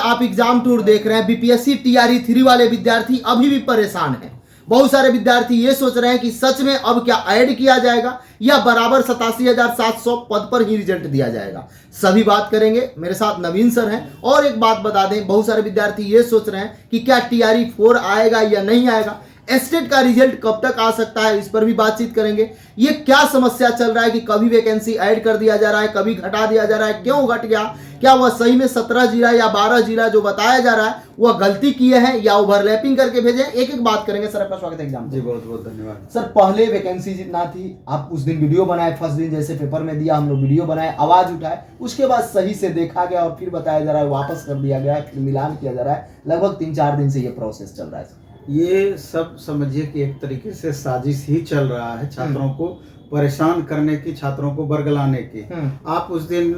आप exam tour देख रहे हैं, बीपीएससी टीआरई 3 वाले विद्यार्थी अभी भी परेशान हैं। बहुत सारे विद्यार्थी ये सोच रहे हैं कि सच में अब क्या ऐड किया जाएगा या बराबर 87,700 पद पर ही रिजल्ट दिया जाएगा। सभी बात करेंगे। मेरे साथ नवीन सर हैं। और एक बात बता दें, बहुत सारे विद्यार्थी ये सोच रहे हैं कि क्या टीआरई 4 आएगा या नहीं आएगा, एस्टेट का रिजल्ट कब तक आ सकता है, इस पर भी बातचीत करेंगे। ये क्या समस्या चल रहा है कि कभी वैकेंसी ऐड कर दिया जा रहा है, कभी घटा दिया जा रहा है, क्यों घट गया, क्या वह सही में 17 जिला या 12 जिला जो बताया जा रहा है वह गलती किए हैं या ओवरलैपिंग करके भेजे, एक एक बात करेंगे। सर आपका स्वागत है एग्जाम। जी बहुत बहुत धन्यवाद। सर पहले वैकेंसी जितना थी, आप उस दिन वीडियो बनाए, फर्स्ट दिन जैसे पेपर में दिया हम लोग वीडियो बनाए, आवाज उठाए, उसके बाद सही से देखा गया और फिर बताया जा रहा है, वापस कर दिया गया, फिर मिलान किया जा रहा है। लगभग 3-4 दिन से ये प्रोसेस चल रहा है। ये सब समझिए कि एक तरीके से साजिश ही चल रहा है, छात्रों को परेशान करने की, छात्रों को बरगलाने की। आप उस दिन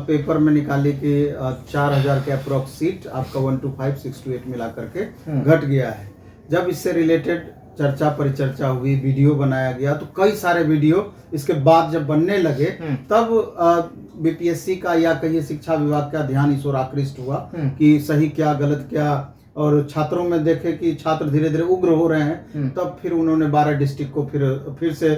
पेपर में निकाली कि 4,000 के अप्रोक्स सीट आपका 1 to 5, 6 to 8 मिला करके घट गया है। जब इससे रिलेटेड चर्चा परिचर्चा हुई, वीडियो बनाया गया, तो कई सारे वीडियो इसके बाद जब बनने लगे तब बीपीएससी का या कहिए शिक्षा विभाग का ध्यान इस ओर आकृष्ट हुआ कि सही क्या गलत क्या, और छात्रों में देखे कि छात्र धीरे धीरे उग्र हो रहे हैं। तब फिर उन्होंने 12 डिस्ट्रिक्ट को फिर से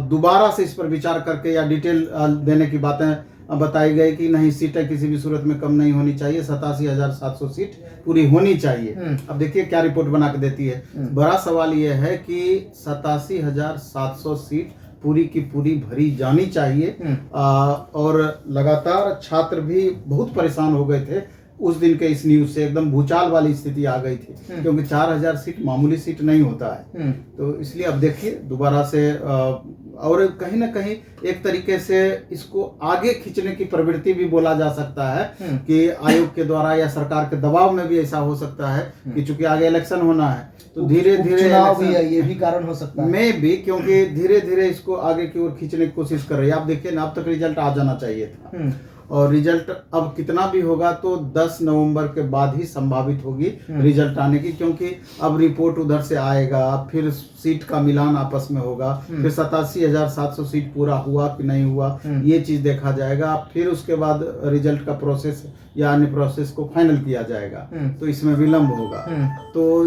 दोबारा से इस पर विचार करके या डिटेल देने की बातें बताई गई कि नहीं, सीटें किसी भी सूरत में कम नहीं होनी चाहिए, 87,700 सीट पूरी होनी चाहिए। अब देखिए क्या रिपोर्ट बना के देती है। बड़ा सवाल यह है कि 87,700 सीट पूरी की पूरी भरी जानी चाहिए। और लगातार छात्र भी बहुत परेशान हो गए थे उस दिन के इस न्यूज से, एकदम भूचाल वाली स्थिति आ गई थी, क्योंकि 4,000 सीट मामूली सीट नहीं होता है। तो इसलिए अब देखिए दोबारा से और कहीं ना कहीं एक तरीके से इसको आगे खींचने की प्रवृत्ति भी बोला जा सकता है कि आयोग के द्वारा या सरकार के दबाव में भी ऐसा हो सकता है कि चूंकि आगे इलेक्शन होना है तो धीरे धीरे चुनाव भी है, ये भी कारण हो सकता है में भी, क्योंकि धीरे धीरे इसको आगे की ओर खींचने की कोशिश कर रही है। आप देखिए ना, अब तक रिजल्ट आ जाना चाहिए था और रिजल्ट अब कितना भी होगा तो 10 नवंबर के बाद ही संभावित होगी रिजल्ट आने की, क्योंकि अब रिपोर्ट उधर से आएगा, फिर सीट का मिलान आपस में होगा, फिर 87,700 सीट पूरा हुआ कि नहीं हुआ ये चीज देखा जाएगा, फिर उसके बाद रिजल्ट का प्रोसेस या अन्य प्रोसेस को फाइनल किया जाएगा, तो इसमें विलंब होगा। तो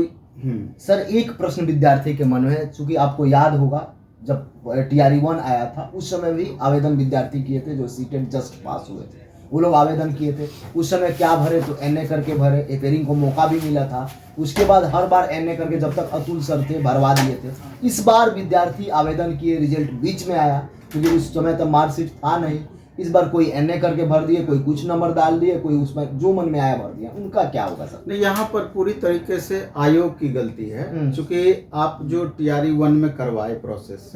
सर एक प्रश्न विद्यार्थी के मन में, चूंकि आपको याद होगा जब टीआरई 1 आया था उस समय भी आवेदन विद्यार्थी किए थे जो सीटेट जस्ट पास हुए थे, वो लोग आवेदन किए थे। उस समय क्या भरे, तो एनए करके भरे, अपेयरिंग को मौका भी मिला था। उसके बाद हर बार एनए करके जब तक अतुल सर थे भरवा दिए थे। इस बार विद्यार्थी आवेदन किए, रिजल्ट बीच में आया क्योंकि उस समय तक मार्कशीट था नहीं। इस बार कोई एनए करके भर दिए, कोई कुछ नंबर डाल दिए, कोई उसमें जो मन में आया भर दिया। उनका क्या होगा सर? नहीं, यहाँ पर पूरी तरीके से आयोग की गलती है, क्योंकि आप जो टीआरई 1 में करवाए प्रोसेस,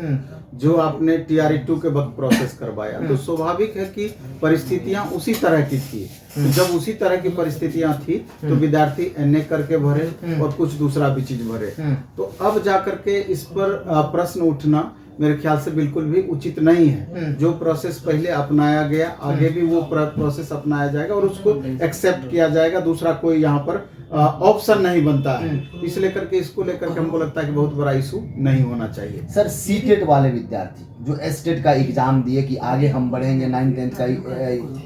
जो आपने टीआरई 2 के वक्त प्रोसेस करवाया, तो स्वाभाविक है कि परिस्थितियां उसी तरह की थी। तो जब उसी तरह की परिस्थितियां थी तो विद्यार्थी एनए करके भरे और कुछ दूसरा भी चीज भरे। तो अब जाकर के इस पर प्रश्न उठना मेरे ख्याल से बिल्कुल भी उचित नहीं है। जो प्रोसेस पहले अपनाया गया आगे भी वो प्रोसेस अपनाया जाएगा और उसको एक्सेप्ट किया जाएगा, दूसरा कोई यहाँ पर ऑप्शन नहीं बनता है। इसलिए करके इसको लेकर के हमको लगता है कि बहुत बड़ा इशू नहीं होना चाहिए। सर सीटेट वाले विद्यार्थी जो एस्टेट का एग्जाम दिए कि आगे हम बढ़ेंगे, 9-10 का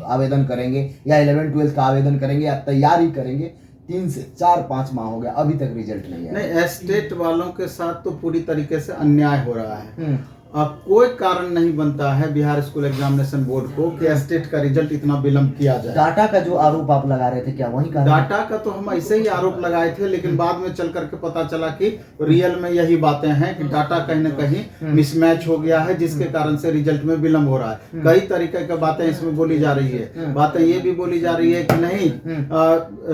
आवेदन करेंगे या 11-12 का आवेदन करेंगे या तैयारी करेंगे, 3 से 4-5 माह हो गया, अभी तक रिजल्ट नहीं है। नहीं, एस्टेट वालों के साथ तो पूरी तरीके से अन्याय हो रहा है। अब कोई कारण नहीं बनता है बिहार स्कूल एग्जामिनेशन बोर्ड को कि एस्टेट का रिजल्ट इतना विलंब किया जाए। डाटा का जो आरोप आप लगा रहे थे, क्या वही कारण? डाटा का तो हम ऐसे ही आरोप लगाए थे, लेकिन बाद में चल करके पता चला कि रियल में यही बातें हैं कि डाटा कहीं न कहीं मिसमैच हो गया है, जिसके कारण से रिजल्ट में विलंब हो रहा है। कई तरीके की बातें इसमें बोली जा रही है। बातें ये भी बोली जा रही है कि नहीं,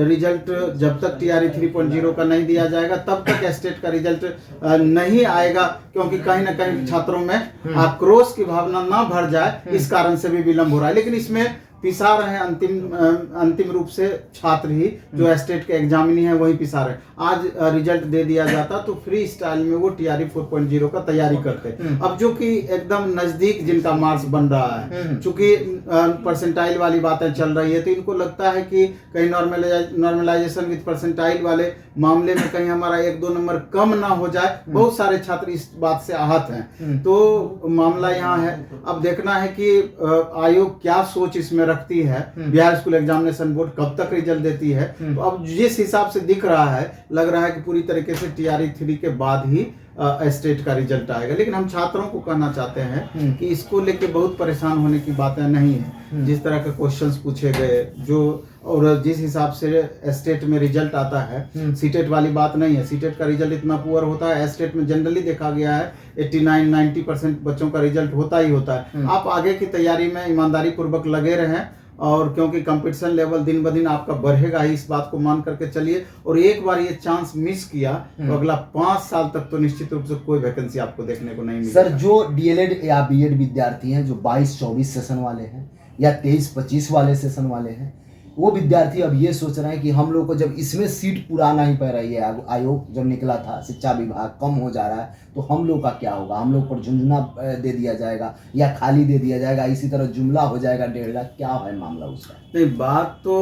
रिजल्ट जब तक टीआरई 3.0 का नहीं दिया जाएगा तब तक एस्टेट का रिजल्ट नहीं आएगा, क्योंकि कहीं ना कहीं छात्रों में आक्रोश की भावना ना भर जाए, इस कारण से भी विलंब हो रहा है। लेकिन इसमें पिसा रहे अंतिम रूप से छात्र ही, जो एस्टेट के एग्जामिनी है वही पिसा रहे। आज रिजल्ट दे दिया जाता तो फ्री स्टाइल में वो टीआरई 4.0 का तैयारी करते। अब जो कि एकदम नजदीक जिनका मार्क्स बन रहा है, चूंकि परसेंटाइल वाली बातें चल रही है, तो इनको लगता है कि कहीं नॉर्मलाइजेशन विद परसेंटाइल वाले मामले में कहीं हमारा 1-2 नंबर कम ना हो जाए। बहुत सारे छात्र इस बात से आहत हैं। तो मामला यहाँ है, अब देखना है कि आयोग क्या सोच इसमें रखती है बिहार स्कूल एग्जामिनेशन बोर्ड, कब तक रिजल्ट देती है। तो अब जिस हिसाब से दिख रहा है, लग रहा है कि पूरी तरीके से TRE 3 के बाद ही स्टेट का रिजल्ट आएगा। लेकिन हम छात्रों को कहना चाहते हैं कि इसको लेके बहुत परेशान होने की बातें नहीं है। जिस तरह के क्वेश्चंस पूछे गए जो और जिस हिसाब से स्टेट में रिजल्ट आता है, सीटेट वाली बात नहीं है। सीटेट का रिजल्ट इतना पुअर होता है, स्टेट में जनरली देखा गया है 89-90% बच्चों का रिजल्ट होता ही होता है। आप आगे की तैयारी में ईमानदारी पूर्वक लगे रहें, और क्योंकि कंपटीशन लेवल दिन ब दिन आपका बढ़ेगा ही, इस बात को मान करके चलिए। और एक बार ये चांस मिस किया तो अगला 5 साल तक तो निश्चित रूप से कोई वैकेंसी आपको देखने को नहीं मिलेगी। सर, जो DLED या BEd विद्यार्थी हैं, जो 22-24 सेशन वाले हैं या 23-25 वाले सेशन वाले हैं, वो विद्यार्थी अब ये सोच रहे हैं कि हम लोग को जब इसमें सीट पूरा नहीं पा रही है, आयोग जब निकला था, शिक्षा विभाग कम हो जा रहा है, तो हम लोग का क्या होगा? हम लोग पर झुंझुना दे दिया जाएगा या खाली दे दिया जाएगा, इसी तरह जुमला हो जाएगा 1.5 लाख? क्या है मामला उसका? नहीं, बात तो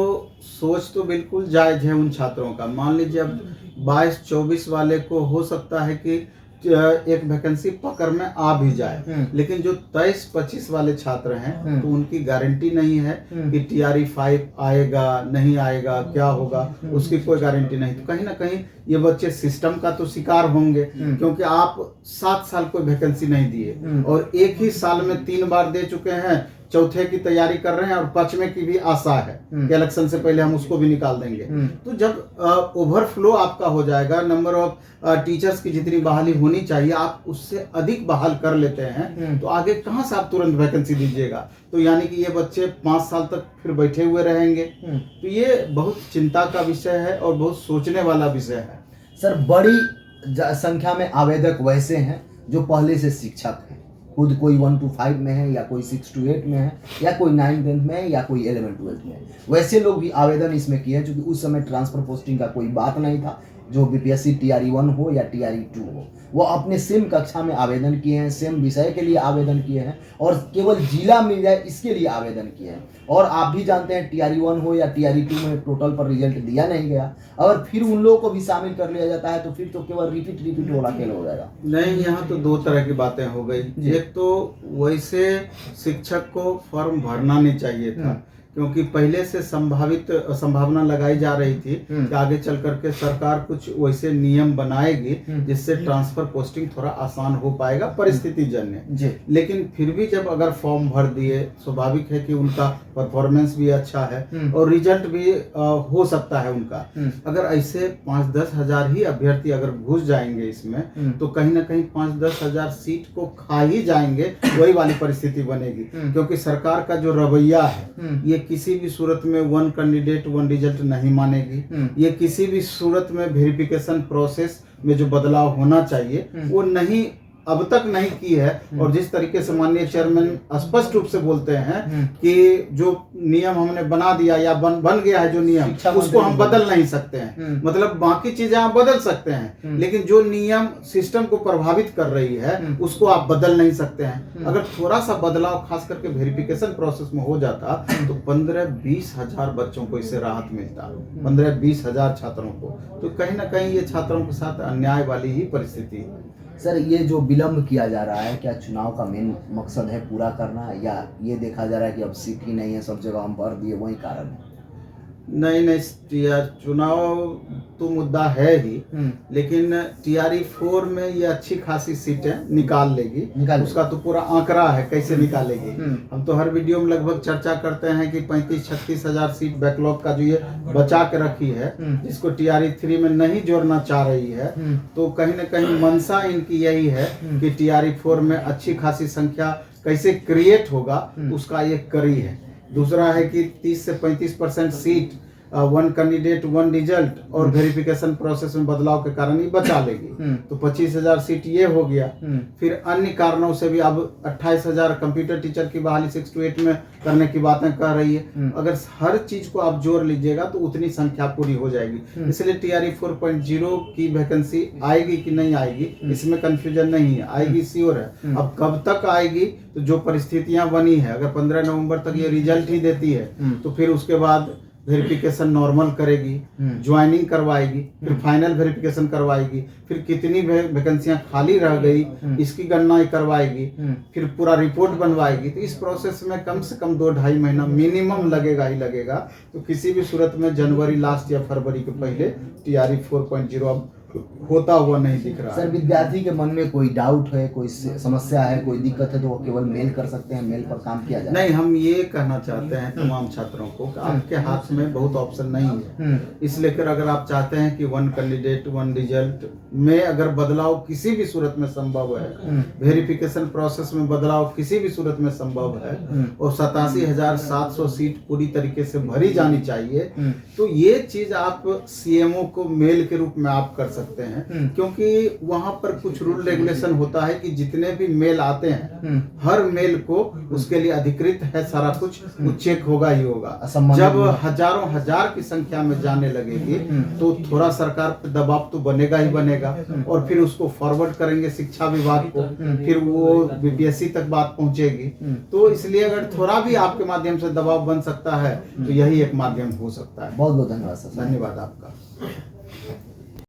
सोच तो बिल्कुल जायज है उन छात्रों का। मान लीजिए अब 22-24 वाले को हो सकता है कि एक वैकेंसी पकड़ में आ भी जाए, लेकिन जो 23-25 वाले छात्र हैं तो उनकी गारंटी नहीं है कि TRE 5 आएगा नहीं आएगा, क्या होगा, उसकी कोई गारंटी नहीं। तो कहीं ना कहीं ये बच्चे सिस्टम का तो शिकार होंगे, क्योंकि आप 7 साल कोई वैकेंसी नहीं दिए और एक ही साल में 3 बार दे चुके हैं, चौथे की तैयारी कर रहे हैं और 5वें की भी आशा है कि इलेक्शन से पहले हम उसको भी निकाल देंगे। तो जब ओवरफ्लो आपका हो जाएगा, नंबर ऑफ टीचर्स की जितनी बहाली होनी चाहिए आप उससे अधिक बहाल कर लेते हैं, तो आगे कहां से आप तुरंत वैकेंसी दीजिएगा? तो यानी कि ये बच्चे 5 साल तक फिर बैठे हुए रहेंगे। तो ये बहुत चिंता का विषय है और बहुत सोचने वाला विषय है। सर, बड़ी संख्या में आवेदक वैसे हैं जो पहले से शिक्षक हैं, खुद कोई 1 to 5 में है या कोई 6 to 8 में है या कोई 9-10 में है या कोई 11-12 में है। वैसे लोग भी आवेदन इसमें किए हैं, क्योंकि उस समय ट्रांसफर पोस्टिंग का कोई बात नहीं था। जो BPSC TRE 1 हो या TRE 2 हो, वो अपने सेम कक्षा में आवेदन किए हैं, सेम विषय के लिए आवेदन किए हैं और केवल जिला मिल जाए इसके लिए आवेदन किए हैं। और आप भी जानते हैं TRE 1 हो या TRE 2 में टोटल पर रिजल्ट दिया नहीं गया, अगर फिर उन लोगों को भी शामिल कर लिया जाता है तो फिर तो केवल रिपीट वाला खेल हो जाएगा। नहीं, यहाँ तो 2 तरह की बातें हो गई। एक तो वैसे शिक्षक को फॉर्म भरना नहीं चाहिए था, क्योंकि पहले से संभावना लगाई जा रही थी कि आगे चल करके सरकार कुछ वैसे नियम बनाएगी जिससे ट्रांसफर पोस्टिंग थोड़ा आसान हो पाएगा, परिस्थिति जन्य। लेकिन फिर भी जब अगर फॉर्म भर दिए, स्वाभाविक है कि उनका परफॉर्मेंस भी अच्छा है और रिजल्ट भी हो सकता है उनका। अगर ऐसे 5-10 हजार ही अभ्यर्थी अगर घुस जाएंगे इसमें, तो कहीं ना कहीं 5-10 हजार सीट को खा ही जाएंगे, वही वाली परिस्थिति बनेगी। क्योंकि सरकार का जो रवैया है, ये किसी भी सूरत में 1 कैंडिडेट 1 रिजल्ट नहीं मानेगी। ये किसी भी सूरत में वेरिफिकेशन प्रोसेस में जो बदलाव होना चाहिए वो नहीं, अब तक नहीं की है। और जिस तरीके से माननीय चेयरमैन स्पष्ट रूप से बोलते हैं कि जो नियम हमने बना दिया या बन गया है जो नियम, उसको हम बदल नहीं सकते हैं। मतलब बाकी चीजें आप बदल सकते हैं, लेकिन जो नियम सिस्टम को प्रभावित कर रही है उसको आप बदल नहीं सकते हैं। अगर थोड़ा सा बदलाव खास करके वेरिफिकेशन प्रोसेस में हो जाता तो 15-20 हजार बच्चों को इससे राहत मिलता, 15-20 हजार छात्रों को। तो कहीं ना कहीं ये छात्रों के साथ अन्याय वाली ही परिस्थिति है। सर, ये जो विलम्ब किया जा रहा है, क्या चुनाव का मेन मकसद है पूरा करना, या ये देखा जा रहा है कि अब सीट ही नहीं है, सब जगह हम भर दिए, वही कारण है? नहीं, चुनाव तो मुद्दा है ही, लेकिन TRE 4 में ये अच्छी खासी सीटें निकाल लेगी। उसका तो पूरा आंकड़ा है कैसे निकालेगी। हम तो हर वीडियो में लगभग चर्चा करते हैं कि 35-36 हजार सीट बैकलॉग का जो ये बचा के रखी है, जिसको TRE 3 में नहीं जोड़ना चाह रही है, तो कहीं ना कहीं मंशा इनकी यही है कि TRE 4 में अच्छी खासी संख्या कैसे क्रिएट होगा, उसका ये कड़ी है। दूसरा है कि 30 से 35% सीट 1 कैंडिडेट 1 रिजल्ट और वेरिफिकेशन प्रोसेस में बदलाव के कारण ही बचा लेगी। तो 25,000 सीट ये हो गया। फिर अन्य कारणों से भी अब 28,000 कंप्यूटर टीचर की बहाली 6 to 8 में करने की बातें कर रही है। अगर हर चीज को आप जोड़ लीजिएगा तो उतनी संख्या पूरी हो जाएगी। इसलिए TRE 4.0 की वैकेंसी आएगी कि नहीं आएगी, इसमें कंफ्यूजन नहीं है, आएगी श्योर है। अब कब तक आएगी, तो जो परिस्थितियां बनी है, अगर 15 नवंबर तक ये रिजल्ट ही देती है तो फिर उसके बाद वेरिफिकेशन नॉर्मल करेगी, ज्वाइनिंग करवाएगी, फिर फाइनल वेरिफिकेशन करवाएगी, फिर कितनी वैकेंसियां खाली रह गई इसकी गणना करवाएगी, फिर पूरा रिपोर्ट बनवाएगी। तो इस प्रोसेस में कम से कम 2-2.5 महीना मिनिमम लगेगा ही लगेगा। तो किसी भी सूरत में जनवरी लास्ट या फरवरी के पहले टीआरई 4.0 अब होता हुआ नहीं दिख रहा सर, है। विद्यार्थी के मन में कोई डाउट है, कोई समस्या है, कोई दिक्कत है, तो वो केवल मेल कर सकते हैं, मेल पर काम किया जाए। नहीं, हम ये कहना चाहते हैं तमाम छात्रों को कि आपके हाथ में बहुत ऑप्शन नहीं है, इसलिए कर अगर आप चाहते हैं कि 1 कैंडिडेट 1 रिजल्ट में अगर बदलाव किसी भी सूरत में संभव है, वेरिफिकेशन प्रोसेस में बदलाव किसी भी सूरत में संभव है और 87,700 सीट पूरी तरीके से भरी जानी चाहिए, तो ये चीज आप सीएमओ को मेल के रूप में आप कर सकते हैं। क्योंकि वहां पर कुछ रूल रेगुलेशन होता है कि जितने भी मेल आते हैं हर मेल को उसके लिए अधिकृत है सारा कुछ, वो चेक होगा ही होगा। जब हजारों हजार की संख्या में जाने लगेगी तो थोड़ा सरकार पर दबाव तो बनेगा ही बनेगा, और फिर उसको फॉरवर्ड करेंगे शिक्षा विभाग को, फिर वो बीपीएससी तक बात पहुंचेगी। तो इसलिए अगर थोड़ा भी आपके माध्यम से दबाव बन सकता है तो यही एक माध्यम हो सकता है। बहुत बहुत धन्यवाद सर। धन्यवाद आपका।